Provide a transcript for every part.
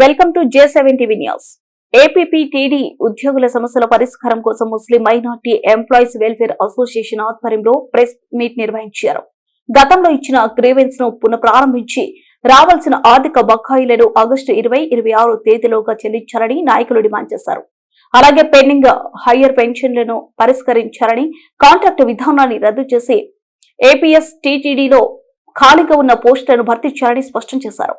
Welcome to J7 TV news. APPTD ఉద్యోగుల సమస్యల పరిష్కారం కోసం ముస్లిం మైనార్టీ ఎంప్లాయీస్ వెల్ఫేర్ అసోసియేషన్ ఆధ్వర్యంలో ప్రెస్ మీట్ నిర్వహించారు. గతంలో ఇచ్చిన గ్రీవెన్స్ ను పునఃప్రారంభించి రావాల్సిన ఆర్థిక బకాయిలను ఆగస్టు 20-26 తేదీలోగా చెల్లించాలని నాయకులు డిమాండ్ చేశారు. అలాగే పెండింగ్ హయ్యర్ పెన్షన్లను పరిష్కరించాలని, కాంట్రాక్ట్ విధానాన్ని రద్దు చేసి ఏపీఎస్ టీటీడీలో ఖాళీగా ఉన్న పోస్టులను భర్తీ చేయాలని స్పష్టం చేశారు.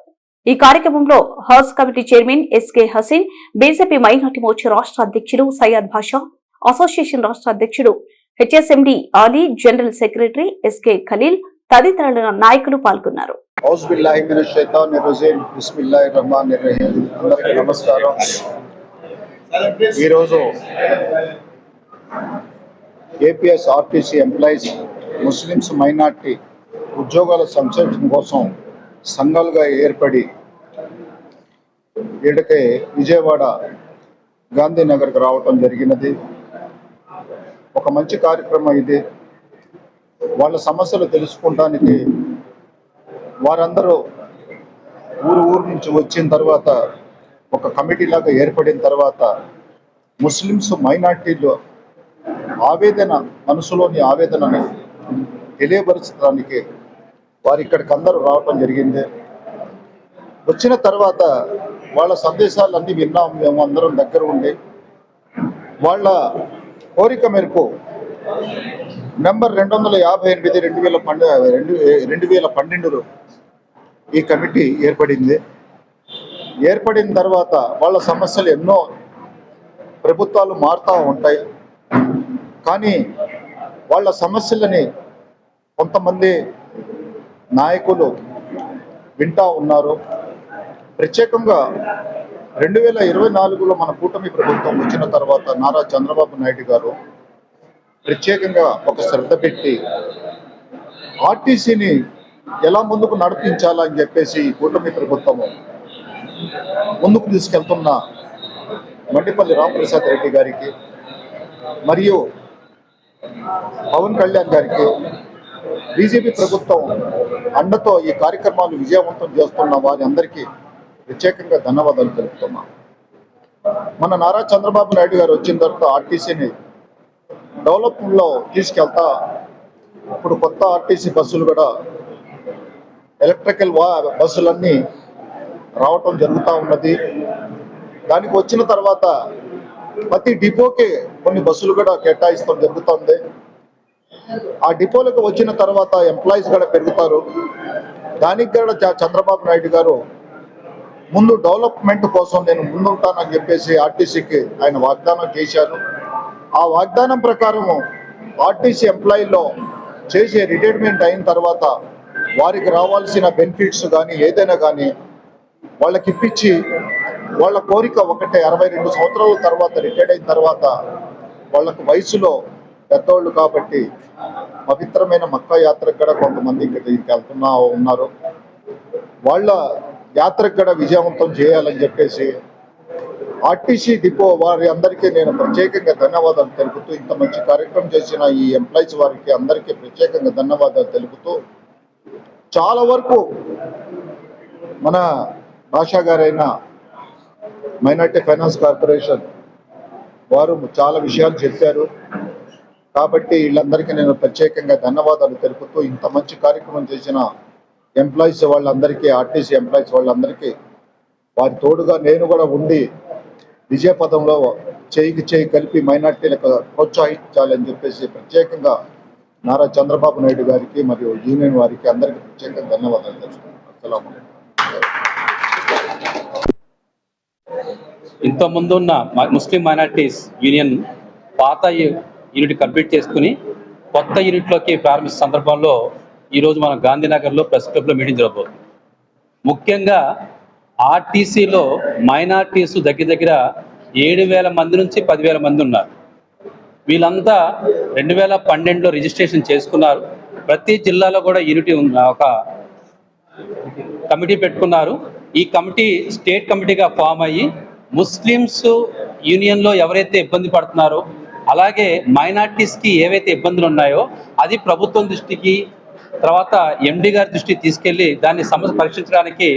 ఈ కార్యక్రమంలో house committee chairman SK Haseen, BJP minority Morcha రాష్ట్ర అధ్యక్షుడు సయ్యద్ భాషా, అసోసియేషన్ రాష్ట్ర అధ్యక్షుడు HSMD Ali, general secretary SK Khaleel తదితరుల నాయకులు పాల్గొన్నారు. APS RTC employees Muslims minority ఉద్యోగాల సంక్షేమం కోసం సంఘాలుగా ఏర్పడి ఈడకే విజయవాడ గాంధీనగర్కి రావటం జరిగినది. ఒక మంచి కార్యక్రమం ఇది. వాళ్ళ సమస్యలు తెలుసుకోవడానికి వారందరూ ఊరు నుంచి వచ్చిన తర్వాత ఒక కమిటీ లాగా ఏర్పడిన తర్వాత ముస్లిమ్స్ మైనార్టీలు మనసులోని ఆవేదనని తెలియపరచడానికి వారు ఇక్కడికి అందరూ రావటం జరిగింది. వచ్చిన తర్వాత వాళ్ళ సందేశాలన్నీ విన్నాం. మేము అందరం దగ్గర ఉండి వాళ్ళ కోరిక మేరకు నెంబర్ 258/2012 ఈ కమిటీ ఏర్పడింది. ఏర్పడిన తర్వాత వాళ్ళ సమస్యలు ఎన్నో ప్రభుత్వాలు మారుతూ ఉంటాయి, కానీ వాళ్ళ సమస్యలని కొంతమంది నాయకులు వింటా ఉన్నారు. ప్రత్యేకంగా 2024లో మన కూటమి ప్రభుత్వం వచ్చిన తర్వాత నారా చంద్రబాబు నాయుడు గారు ప్రత్యేకంగా ఒక శ్రద్ధ పెట్టి ఆర్టీసీని ఎలా ముందుకు నడిపించాలని చెప్పేసి కూటమి ప్రభుత్వము ముందుకు తీసుకెళ్తున్న మండిపల్లి రామప్రసాద్ రెడ్డి గారికి మరియు పవన్ కళ్యాణ్ గారికి, బీజేపీ ప్రభుత్వం అండతో ఈ కార్యక్రమాలు విజయవంతం చేస్తున్న వారి అందరికీ ప్రత్యేకంగా ధన్యవాదాలు తెలుపుతున్నాం. మన నారా చంద్రబాబు నాయుడు గారు వచ్చిన తర్వాత ఆర్టీసీని డెవలప్మెంట్లో తీసుకెళ్తా ఇప్పుడు కొత్త ఆర్టీసీ బస్సులు కూడా ఎలక్ట్రికల్ బస్సులన్నీ రావటం జరుగుతూ ఉన్నది. దానికి వచ్చిన తర్వాత ప్రతి డిపోకి కొన్ని బస్సులు కూడా కేటాయిస్తాం జరుగుతుంది. ఆ డిపోలకు వచ్చిన తర్వాత ఎంప్లాయీస్ కూడా పెరుగుతారు. దానికి కూడా చంద్రబాబు నాయుడు గారు ముందు డెవలప్మెంట్ కోసం నేను ముందుంటానని చెప్పేసి ఆర్టీసీకి ఆయన వాగ్దానం చేశారు. ఆ వాగ్దానం ప్రకారము ఆర్టీసీ ఎంప్లాయీలో చేసే రిటైర్మెంట్ అయిన తర్వాత వారికి రావాల్సిన బెనిఫిట్స్ కానీ ఏదైనా కానీ వాళ్ళకి ఇప్పించి, వాళ్ళ కోరిక ఒకటే 62 సంవత్సరాల తర్వాత రిటైర్డ్ అయిన తర్వాత వాళ్ళకు వయసులో పెద్దవాళ్ళు కాబట్టి పవిత్రమైన మక్కా యాత్రకు కూడా కొంతమంది ఇక్కడికి ఉన్నారు. వాళ్ళ యాత్రకు కూడా విజయవంతం చేయాలని చెప్పేసి ఆర్టీసీ డిపో వారి అందరికీ నేను ప్రత్యేకంగా ధన్యవాదాలు తెలుపుతూ, ఇంత మంచి కార్యక్రమం చేసిన ఈ ఎంప్లాయీస్ వారికి అందరికీ ప్రత్యేకంగా ధన్యవాదాలు తెలుపుతూ, చాలా వరకు మన భాషా గారైన మైనార్టీ ఫైనాన్స్ కార్పొరేషన్ వారు చాలా విషయాలు చెప్పారు. కాబట్టి వీళ్ళందరికీ నేను ప్రత్యేకంగా ధన్యవాదాలు తెలుపుతూ, ఇంత మంచి కార్యక్రమం చేసిన ఎంప్లాయీస్ వాళ్ళందరికీ, ఆర్టీసీ ఎంప్లాయీస్ వాళ్ళందరికీ వారి తోడుగా నేను కూడా ఉండి విజయపథంలో చేయికి చేయి కలిపి మైనార్టీలకు ప్రోత్సహించాలని చెప్పేసి ప్రత్యేకంగా నారా చంద్రబాబు నాయుడు గారికి మరియు యూనియన్ వారికి అందరికీ ప్రత్యేకంగా ధన్యవాదాలు తెలుపుతున్నాను. ఇంతకుముందు ఉన్న ముస్లిం మైనార్టీస్ యూనియన్ పాత యూనిట్ కంప్లీట్ చేసుకుని కొత్త యూనిట్లోకి ప్రారంభించిన సందర్భంలో ఈరోజు మనం గాంధీనగర్లో ప్రెస్ క్లబ్లో మీటింగ్ జరగబోతుంది. ముఖ్యంగా ఆర్టీసీలో మైనార్టీస్ దగ్గర 7,000 మంది నుంచి 10,000 మంది ఉన్నారు. వీళ్ళంతా 2012లో రిజిస్ట్రేషన్ చేసుకున్నారు. ప్రతి జిల్లాలో కూడా యూనిటీ ఒక కమిటీ పెట్టుకున్నారు. ఈ కమిటీ స్టేట్ కమిటీగా ఫామ్ అయ్యి ముస్లిమ్స్ యూనియన్లో ఎవరైతే ఇబ్బంది పడుతున్నారో, అలాగే మైనార్టీస్కి ఏవైతే ఇబ్బందులు ఉన్నాయో అది ప్రభుత్వం దృష్టికి, తర్వాత ఎండి గారి దృష్టికి తీసుకెళ్ళి దాన్ని సమస్య పరీక్షించడానికి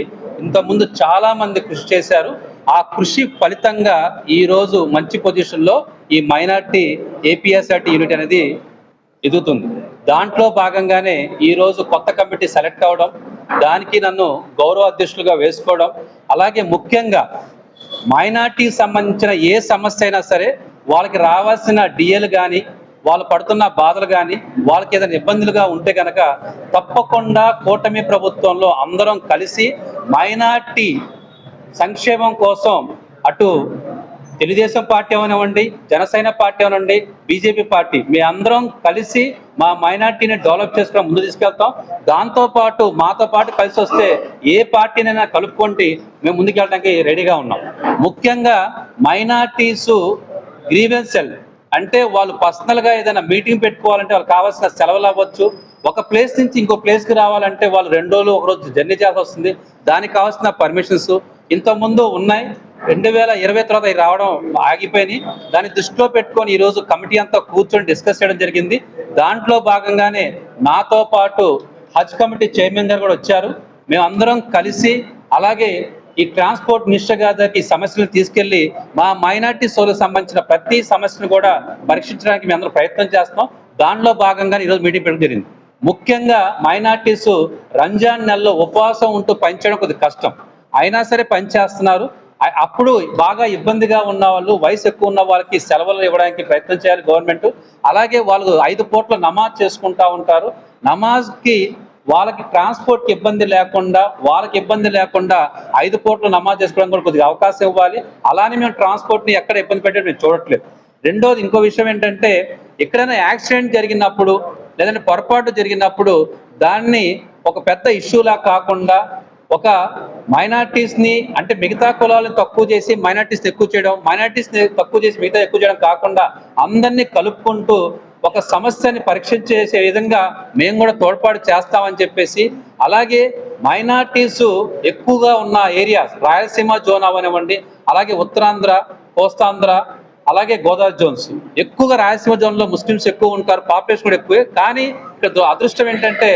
ఇంతకుముందు చాలా మంది కృషి చేశారు. ఆ కృషి ఫలితంగా ఈరోజు మంచి పొజిషన్లో ఈ మైనార్టీ ఏపీఎస్ఆర్టీ యూనిట్ అనేది ఎదుగుతుంది. దాంట్లో భాగంగానే ఈరోజు కొత్త కమిటీ సెలెక్ట్ అవ్వడం, దానికి నన్ను గౌరవ అధ్యక్షులుగా వేసుకోవడం, అలాగే ముఖ్యంగా మైనార్టీకి సంబంధించిన ఏ సమస్య అయినా సరే వాళ్ళకి రావాల్సిన డిఏలు కానీ, వాళ్ళు పడుతున్న బాధలు కానీ, వాళ్ళకి ఏదైనా ఇబ్బందులుగా ఉంటే కనుక తప్పకుండా కూటమి ప్రభుత్వంలో అందరం కలిసి మైనార్టీ సంక్షేమం కోసం అటు తెలుగుదేశం పార్టీ అవనివ్వండి, జనసేన పార్టీ అవనివ్వండి, బీజేపీ పార్టీ, మీ అందరం కలిసి మా మైనార్టీని డెవలప్ చేసుకుని ముందు తీసుకెళ్తాం. దాంతోపాటు మాతో పాటు కలిసి వస్తే ఏ పార్టీనైనా కలుపుకుంటే మేము ముందుకెళ్ళడానికి రెడీగా ఉన్నాం. ముఖ్యంగా మైనార్టీసు గ్రీవెన్స్ సెల్ అంటే వాళ్ళు పర్సనల్గా ఏదైనా మీటింగ్ పెట్టుకోవాలంటే వాళ్ళకి కావాల్సిన సెలవులు అవ్వచ్చు, ఒక ప్లేస్ నుంచి ఇంకో ప్లేస్కి రావాలంటే వాళ్ళు 2 రోజులు 1 రోజు జర్నీ చేయాల్సి వస్తుంది. దానికి కావాల్సిన పర్మిషన్స్ ఇంతకుముందు ఉన్నాయి, 2020 తర్వాత రావడం ఆగిపోయినాయి. దాన్ని దృష్టిలో పెట్టుకొని ఈరోజు కమిటీ అంతా కూర్చొని డిస్కస్ చేయడం జరిగింది. దాంట్లో భాగంగానే నాతో పాటు హజ్ కమిటీ చైర్మన్ గారు కూడా వచ్చారు. మేమందరం కలిసి అలాగే ఈ ట్రాన్స్పోర్ట్ మినిస్టర్ గారికి ఈ సమస్యలను తీసుకెళ్లి మా మైనార్టీ సోదరులకు సంబంధించిన ప్రతి సమస్యను కూడా పరీక్షించడానికి మేము అందరూ ప్రయత్నం చేస్తాం. దానిలో భాగంగానే ఈరోజు మీటింగ్ పెట్టడం జరిగింది. ముఖ్యంగా మైనార్టీస్ రంజాన్ నెలలో ఉపవాసం ఉంటూ పనిచేయడం కొద్దిగా కష్టం, అయినా సరే పనిచేస్తున్నారు. అప్పుడు బాగా ఇబ్బందిగా ఉన్న వాళ్ళు, వయసు ఎక్కువ ఉన్న వాళ్ళకి సెలవులు ఇవ్వడానికి ప్రయత్నం చేయాలి గవర్నమెంట్. అలాగే వాళ్ళు 5 పూట్ల నమాజ్ చేసుకుంటా ఉంటారు. నమాజ్కి వాళ్ళకి ట్రాన్స్పోర్ట్కి ఇబ్బంది లేకుండా, వాళ్ళకి ఇబ్బంది లేకుండా 5 పూట్ల నమాజ్ చేసుకోవడానికి కూడా కొద్దిగా అవకాశం ఇవ్వాలి. అలానే మేము ట్రాన్స్పోర్ట్ని ఎక్కడ ఇబ్బంది పెట్టడం మేము చూడట్లేదు. రెండోది ఇంకో విషయం ఏంటంటే, ఎక్కడైనా యాక్సిడెంట్ జరిగినప్పుడు లేదంటే పొరపాటు జరిగినప్పుడు దాన్ని ఒక పెద్ద ఇష్యూలా కాకుండా ఒక మైనార్టీస్ని అంటే మిగతా కులాలను తక్కువ చేసి మైనార్టీస్ని ఎక్కువ చేయడం, మైనార్టీస్ని తక్కువ చేసి మిగతా ఎక్కువ చేయడం కాకుండా అందరినీ కలుపుకుంటూ ఒక సమస్యని పరీక్షించేసే విధంగా మేము కూడా తోడ్పాటు చేస్తామని చెప్పేసి, అలాగే మైనార్టీస్ ఎక్కువగా ఉన్న ఏరియాస్ రాయలసీమ జోన్ అవనివ్వండి, అలాగే ఉత్తరాంధ్ర, కోస్తాంధ్ర, అలాగే గోదావరి జోన్స్, ఎక్కువగా రాయలసీమ జోన్లో ముస్లిమ్స్ ఎక్కువ ఉంటారు, పాపులేషన్ కూడా ఎక్కువే. కానీ ఇక్కడ అదృష్టం ఏంటంటే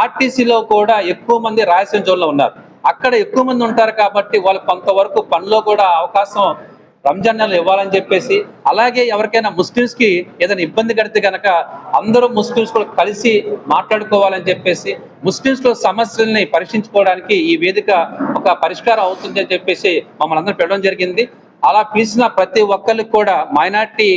ఆర్టీసీలో కూడా ఎక్కువ మంది రాయలసీమ జోన్లో ఉన్నారు. అక్కడ ఎక్కువ మంది ఉంటారు కాబట్టి వాళ్ళకి కొంతవరకు పనిలో కూడా అవకాశం రంజాన్ నెలలో ఇవ్వాలని చెప్పేసి, అలాగే ఎవరికైనా ముస్లిమ్స్కి ఏదైనా ఇబ్బంది కడితే కనుక అందరూ ముస్లిమ్స్ కూడా కలిసి మాట్లాడుకోవాలని చెప్పేసి, ముస్లిమ్స్లో సమస్యల్ని పరీక్షించుకోవడానికి ఈ వేదిక ఒక పరిష్కారం అవుతుంది అని చెప్పేసి మమ్మల్ని అందరూ పెట్టడం జరిగింది. అలా పిలిచిన ప్రతి ఒక్కరికి కూడా మైనార్టీ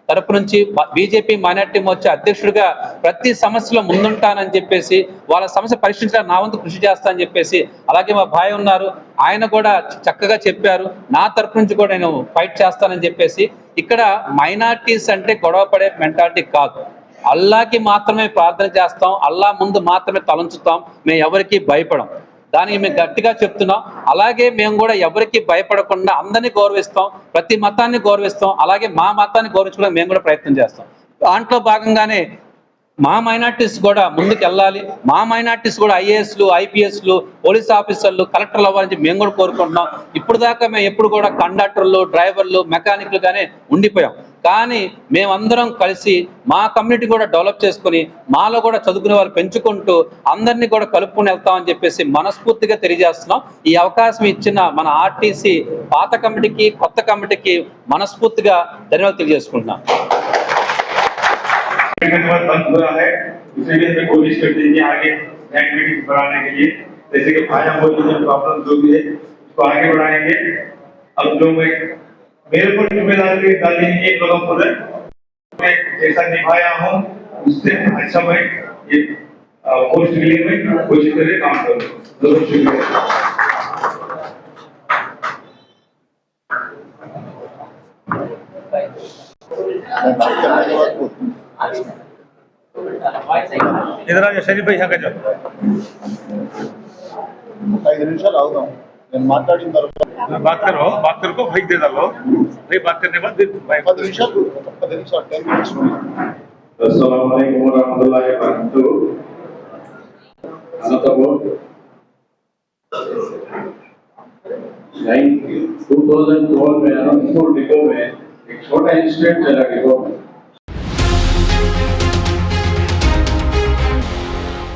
తరపు నుంచి బీజేపీ మైనార్టీ మోర్చా అధ్యక్షుడిగా ప్రతి సమస్యలో ముందుంటానని చెప్పేసి, వాళ్ళ సమస్య పరిష్కరించడానికి నా వంతు కృషి చేస్తానని చెప్పేసి, అలాగే మా భాయ్ ఉన్నారు, ఆయన కూడా చక్కగా చెప్పారు, నా తరపు నుంచి కూడా నేను ఫైట్ చేస్తానని చెప్పేసి. ఇక్కడ మైనార్టీస్ అంటే గొడవ పడే మెంటాలిటీ కాదు, అల్లాకి మాత్రమే ప్రార్థన చేస్తాం, అల్లా ముందు మాత్రమే తలంచుతాం, మేము ఎవరికి భయపడం. దానికి మేము గట్టిగా చెప్తున్నాం. అలాగే మేము కూడా ఎవరికి భయపడకుండా అందరినీ గౌరవిస్తాం, ప్రతి మతాన్ని గౌరవిస్తాం, అలాగే మా మతాన్ని గౌరవించుకోవడానికి మేము కూడా ప్రయత్నం చేస్తాం. దాంట్లో భాగంగానే మా మైనార్టీస్ కూడా ముందుకు వెళ్ళాలి, మా మైనార్టీస్ కూడా ఐఏఎస్లు, ఐపీఎస్లు, పోలీస్ ఆఫీసర్లు, కలెక్టర్లు అవ్వాలని మేము కూడా కోరుకుంటున్నాం. ఇప్పుడు దాకా మేము ఎప్పుడు కూడా కండక్టర్లు, డ్రైవర్లు, మెకానిక్లుగానే ఉండిపోయాం. కానీ మేమందరం కలిసి మా కమ్యూనిటీ కూడా డెవలప్ చేసుకుని మాలో కూడా చదువుకునే వాళ్ళు పెంచుకుంటూ అందరినీ కూడా కలుపుకుని వెళ్తామని చెప్పేసి మనస్ఫూర్తిగా తెలియజేస్తున్నాం. ఈ అవకాశం ఇచ్చిన మన ఆర్టీసీ పాత కమిటీకి, కొత్త కమిటీకి మనస్ఫూర్తిగా ధన్యవాదాలు తెలియజేసుకుంటున్నాం. बंद हो रहा है, इसलिए मैं कोशिश करते हैं कि आगे नई मीटिंग बढ़ाने के लिए, जैसे कि भाया बोली जो प्रॉब्लम जो भी है उसको आगे बढ़ाएंगे। अब जो मैं मेरे पर जिम्मेदारी डाली है लोगों को मैं जैसा निभाया हूँ उससे अच्छा मैं ये पोस्ट के लिए मैं कोशिश करके काम करूँ। जरूर शुक्रिया। इधर आ शरीफ भाई यहाँ का चलो 5 నిమిషాలు ఆగుదాం, నేను మాట్లాడిన తర్వాత बात करो भाई दे डालो भाई, बात करने बाद 10 నిమిషాలు 10 minutes अस्सलाम वालेकुम वरहमतुल्लाहि वबरकातुहू। अनंतपुर 2012 में अनंतपुर डिपो में एक छोटा इंसिडेंट चला डिपो में,